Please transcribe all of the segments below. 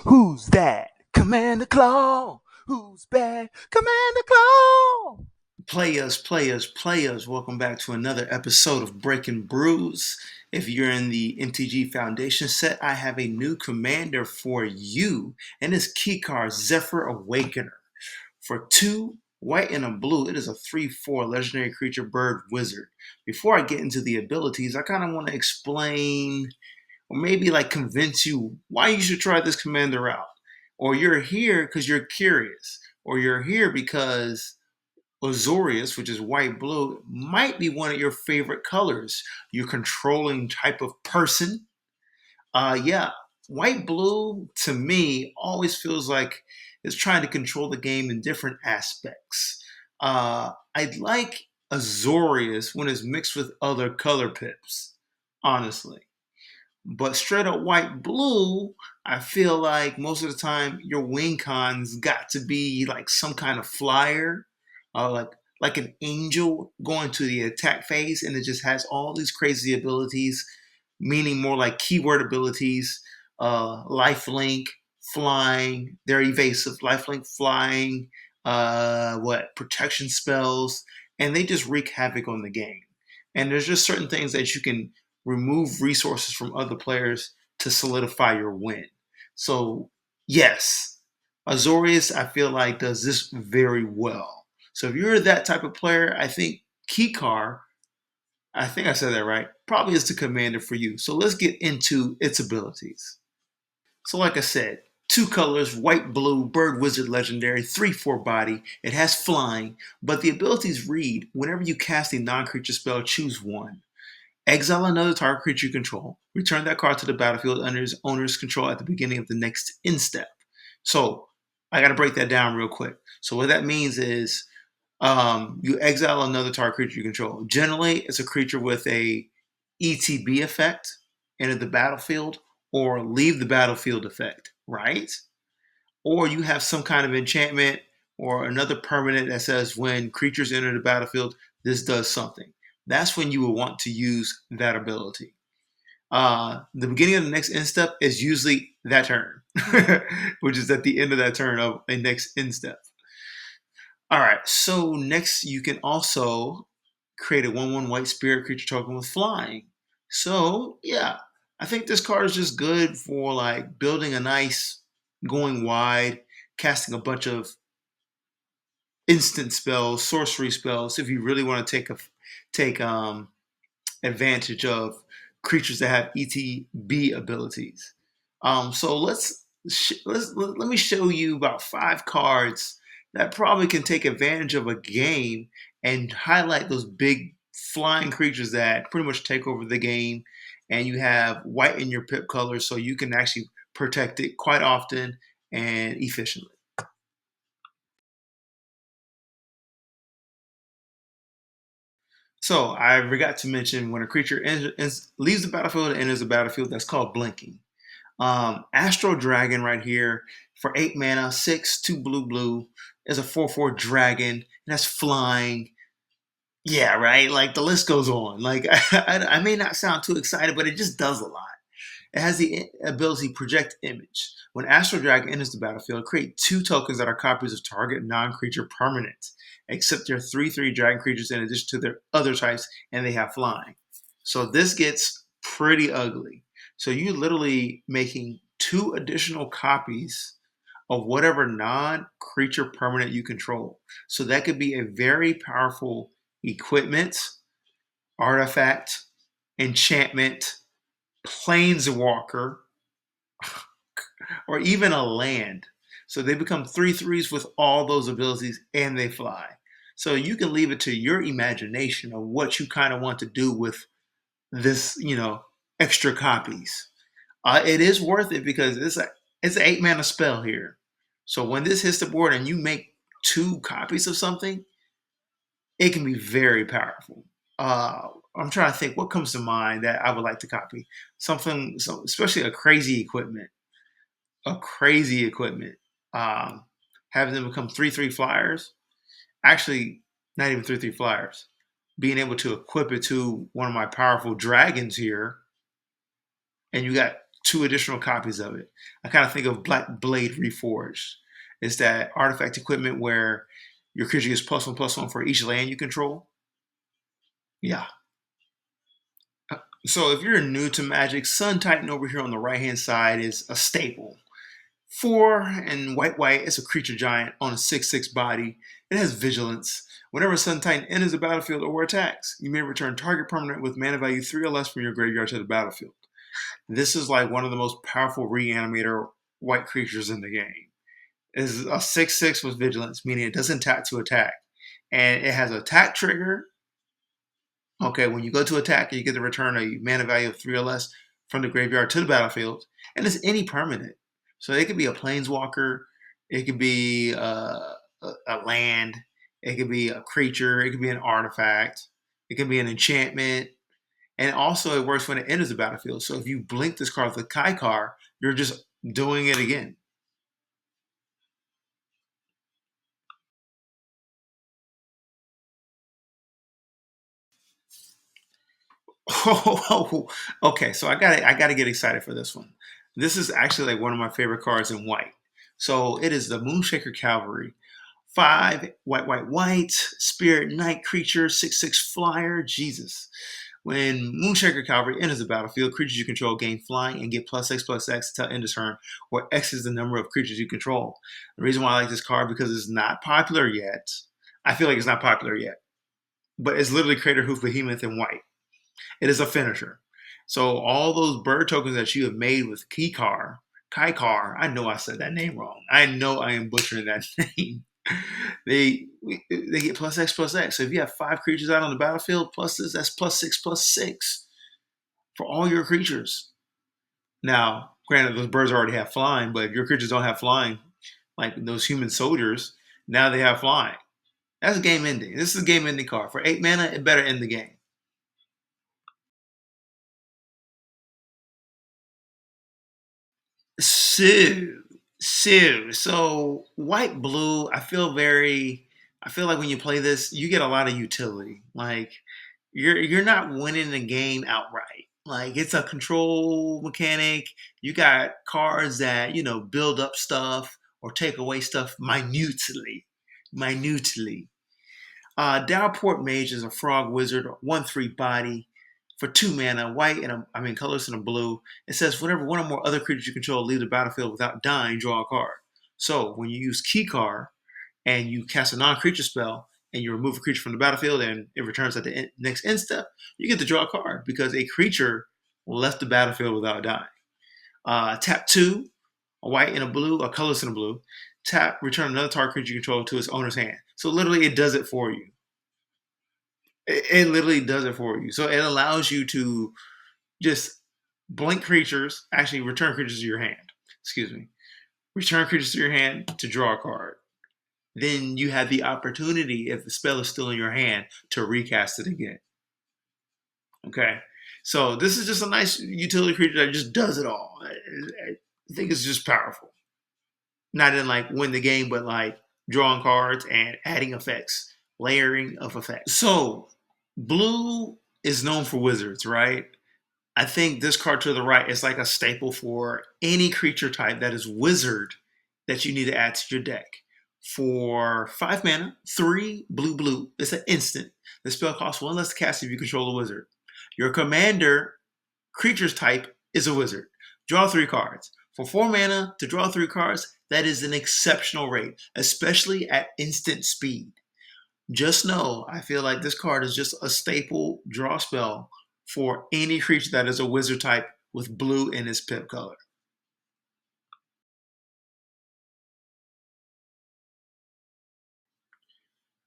Who's that? Commander Claw. Who's bad? Commander Claw. Players, welcome back to another episode of Breaking Brews. If you're in the MTG Foundations set, I have a new commander for you, and it's Kykar Zephyr Awakener. For 2 white and a blue, it is a 3/4 legendary creature bird wizard. Before I get into the abilities, I kind of want to explain or maybe like convince you why you should try this commander out. Or you're here because you're curious, or you're here because Azorious, which is white blue, might be one of your favorite colors. You're controlling type of person. Yeah, white blue to me always feels like it's trying to control the game in different aspects. I like Azorious when it's mixed with other color pips, honestly. But straight up white blue, I feel like most of the time your win con's got to be like some kind of flyer, like an angel going to the attack phase, and it just has all these crazy abilities, meaning more like keyword abilities, lifelink, flying. They're evasive, lifelink, flying, what protection spells, and they just wreak havoc on the game. And there's just certain things that you can remove resources from other players to solidify your win. So, yes, Azorius, I feel like, does this very well. So, if you're that type of player, I think Kykar, I think I said that right, probably is the commander for you. So, let's get into its abilities. So, like I said, 2 colors, white, blue, bird, wizard, legendary, 3/4 body. It has flying, but the abilities read whenever you cast a non creature spell, choose one. Exile another target creature you control. Return that card to the battlefield under its owner's control at the beginning of the next end step. So I got to break that down real quick. So what that means is you exile another target creature you control. Generally, it's a creature with a ETB effect, enter the battlefield, or leave the battlefield effect, right? Or you have some kind of enchantment or another permanent that says when creatures enter the battlefield, this does something. That's when you will want to use that ability. The beginning of the next end step is usually that turn, which is at the end of that turn of a next end step. All right, so next you can also create a 1/1 white spirit creature token with flying. So, yeah, I think this card is just good for like building a nice, going wide, casting a bunch of instant spells, sorcery spells. If you really want to take advantage of creatures that have ETB abilities. So let me show you about 5 cards that probably can take advantage of a game and highlight those big flying creatures that pretty much take over the game. And you have white in your pip color, so you can actually protect it quite often and efficiently. So I forgot to mention when a creature leaves the battlefield and enters the battlefield, that's called blinking. Astral Dragon right here for 8 mana, 6, 2 blue is a 4/4 dragon. And that's flying. Yeah, right. Like the list goes on. Like I may not sound too excited, but it just does a lot. It has the ability project image. When Astral Dragon enters the battlefield, create 2 tokens that are copies of target non-creature permanents, except they're 3/3 dragon creatures in addition to their other types, and they have flying. So this gets pretty ugly. So you're literally making 2 additional copies of whatever non-creature permanent you control. So that could be a very powerful equipment, artifact, enchantment, planeswalker, or even a land. So they become 3/3s with all those abilities and they fly. So you can leave it to your imagination of what you kind of want to do with this, extra copies. It is worth it because it's an 8 mana spell here. So when this hits the board and you make 2 copies of something, it can be very powerful. I'm trying to think what comes to mind that I would like to copy. Something, especially a crazy equipment. Um, Having them become 3/3 flyers. Actually, not even 3/3 flyers. Being able to equip it to one of my powerful dragons here, and you got 2 additional copies of it. I kind of think of Black Blade Reforged. It's that artifact equipment where your creature gets +1/+1 for each land you control. Yeah. So if you're new to Magic, Sun Titan over here on the right-hand side is a staple. 4 and white, it's a creature giant on a 6/6 body. It has vigilance. Whenever Sun Titan enters the battlefield or attacks, you may return target permanent with mana value 3 or less from your graveyard to the battlefield. This is like one of the most powerful reanimator white creatures in the game. It is a 6/6 with vigilance, meaning it doesn't tap to attack. And it has an attack trigger. Okay, when you go to attack, you get to return a mana value of 3 or less from the graveyard to the battlefield. And it's any permanent. So it could be a planeswalker, it could be a land, it could be a creature, it could be an artifact, it could be an enchantment. And also, it works when it enters the battlefield. So if you blink this card with Kykar, you're just doing it again. Okay, so I gotta get excited for this one. This is actually like one of my favorite cards in white. So it is the Moonshaker Cavalry. 5 white, spirit knight creature, 6/6 flyer. Jesus. When Moonshaker Cavalry enters the battlefield, creatures you control gain flying and get +X/+X till end of turn, where X is the number of creatures you control. The reason why I like this card because it's not popular yet. I feel like it's not popular yet, but it's literally Craterhoof Behemoth in white. It is a finisher. So all those bird tokens that you have made with Kykar, I know I said that name wrong. I know I am butchering that name. They get +X/+X. So if you have 5 creatures out on the battlefield, plus this, that's +6/+6 for all your creatures. Now, granted, those birds already have flying, but if your creatures don't have flying, like those human soldiers, now they have flying. That's game ending. This is a game ending card. For 8 mana, it better end the game. Sue. So white blue, I feel like when you play this, you get a lot of utility. Like you're not winning the game outright. Like it's a control mechanic. You got cards that, build up stuff or take away stuff minutely. Minutely. Downport Mage is a frog wizard, 1/3 body for 2 mana, white and colorless and a blue. It says whenever one or more other creatures you control leave the battlefield without dying, draw a card. So when you use Kykar and you cast a non-creature spell and you remove a creature from the battlefield and it returns at the next end step, you get to draw a card because a creature left the battlefield without dying. Tap 2, a white and a blue, a colorless and a blue. Tap, return another target creature you control to its owner's hand. So literally, it does it for you. It literally does it for you. So it allows you to just blink creatures, actually return creatures to your hand. Excuse me. Return creatures to your hand to draw a card. Then you have the opportunity, if the spell is still in your hand, to recast it again. Okay? So this is just a nice utility creature that just does it all. I think it's just powerful. Not in like win the game, but like drawing cards and adding effects, layering of effects. So blue is known for wizards, right? I think this card to the right is like a staple for any creature type that is wizard that you need to add to your deck. For 5 mana, 3 blue, it's an instant. The spell costs 1 less to cast if you control a wizard. Your commander creature's type is a wizard. Draw 3 cards. For 4 mana to draw 3 cards, that is an exceptional rate, especially at instant speed. Just know, I feel like this card is just a staple draw spell for any creature that is a wizard type with blue in its pip color.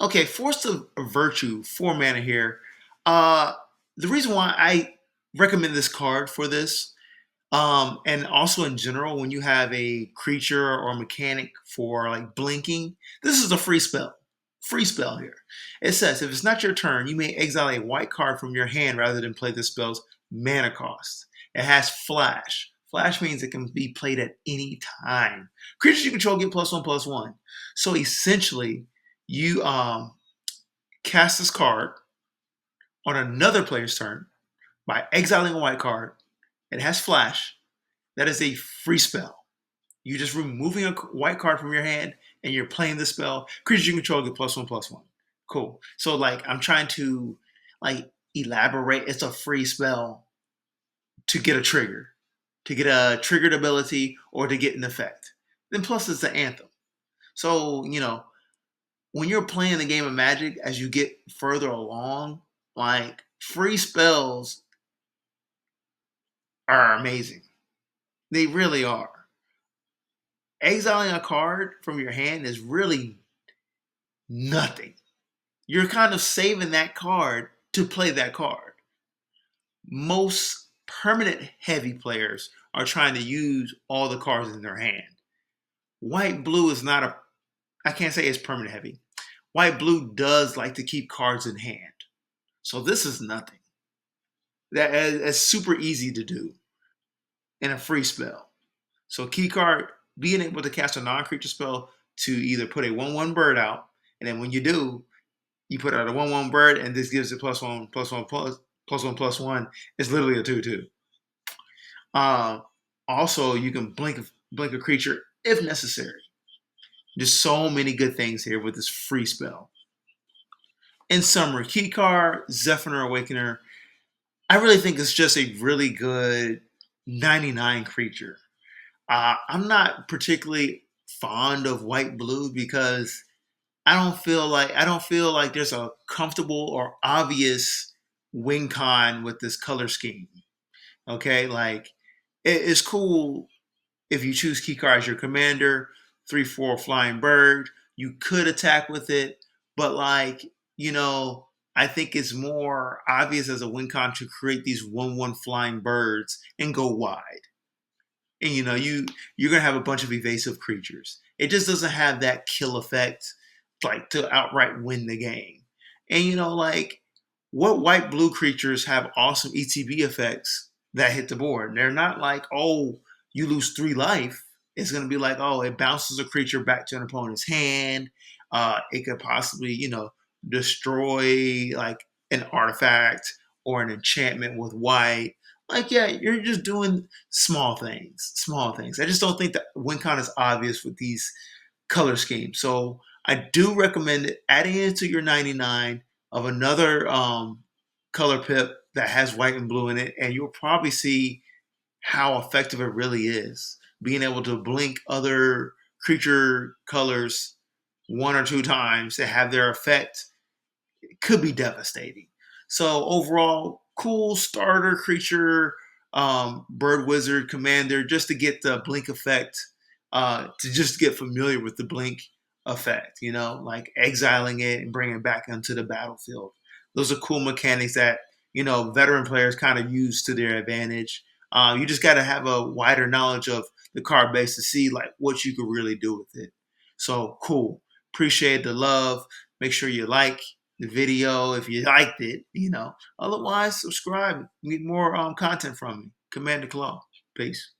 Okay, Force of Virtue, 4 mana here. The reason why I recommend this card for this, and also in general, when you have a creature or mechanic for like blinking, this is a free spell. Free spell here. It says if it's not your turn, you may exile a white card from your hand rather than play this spell's mana cost. It has flash. Flash means it can be played at any time. Creatures you control get +1/+1. So essentially, you cast this card on another player's turn by exiling a white card. It has flash, That is a free spell. You're just removing a white card from your hand and you're playing the spell. Creatures you control get +1/+1. Cool. So like I'm trying to like elaborate. It's a free spell to get a trigger, to get a triggered ability or to get an effect. Then plus it's the anthem. So, when you're playing the game of Magic, as you get further along, like free spells are amazing. They really are. Exiling a card from your hand is really nothing. You're kind of saving that card to play that card. Most permanent heavy players are trying to use all the cards in their hand. White blue is not I can't say it's permanent heavy. White blue does like to keep cards in hand. So this is nothing. That's super easy to do in a free spell. So Kykar being able to cast a non-creature spell to either put a 1/1 bird out, and then when you do, you put out a 1/1 bird, and this gives it +1/+1 It's literally a 2/2. Also, you can blink a creature if necessary. There's so many good things here with this free spell. In summary, Kykar, Zephyr Awakener, I really think it's just a really good 99 creature. I'm not particularly fond of white blue because I don't feel like there's a comfortable or obvious win con with this color scheme. Okay, like it's cool if you choose Kykar as your commander, 3/4 flying bird. You could attack with it, but I think it's more obvious as a win con to create these 1/1 flying birds and go wide. And you're gonna have a bunch of evasive creatures. It just doesn't have that kill effect, like to outright win the game. And what white blue creatures have awesome ETB effects that hit the board? They're not like, oh, you lose 3 life. It's gonna be like, oh, it bounces a creature back to an opponent's hand. It could possibly, destroy like an artifact or an enchantment with white. Like, yeah, you're just doing small things, small things. I just don't think that WinCon is obvious with these color schemes. So I do recommend it, adding it to your 99 of another color pip that has white and blue in it, and you'll probably see how effective it really is. Being able to blink other creature colors 1 or 2 times to have their effect could be devastating. So overall, cool starter creature, bird wizard commander, just to get the blink effect, to just get familiar with the blink effect. Like exiling it and bringing it back onto the battlefield. Those are cool mechanics that veteran players kind of use to their advantage. You just got to have a wider knowledge of the card base to see like what you could really do with it. So cool. Appreciate the love. Make sure you like the video if you liked it. Otherwise, subscribe. Need more content from me. Commander Claw. Peace.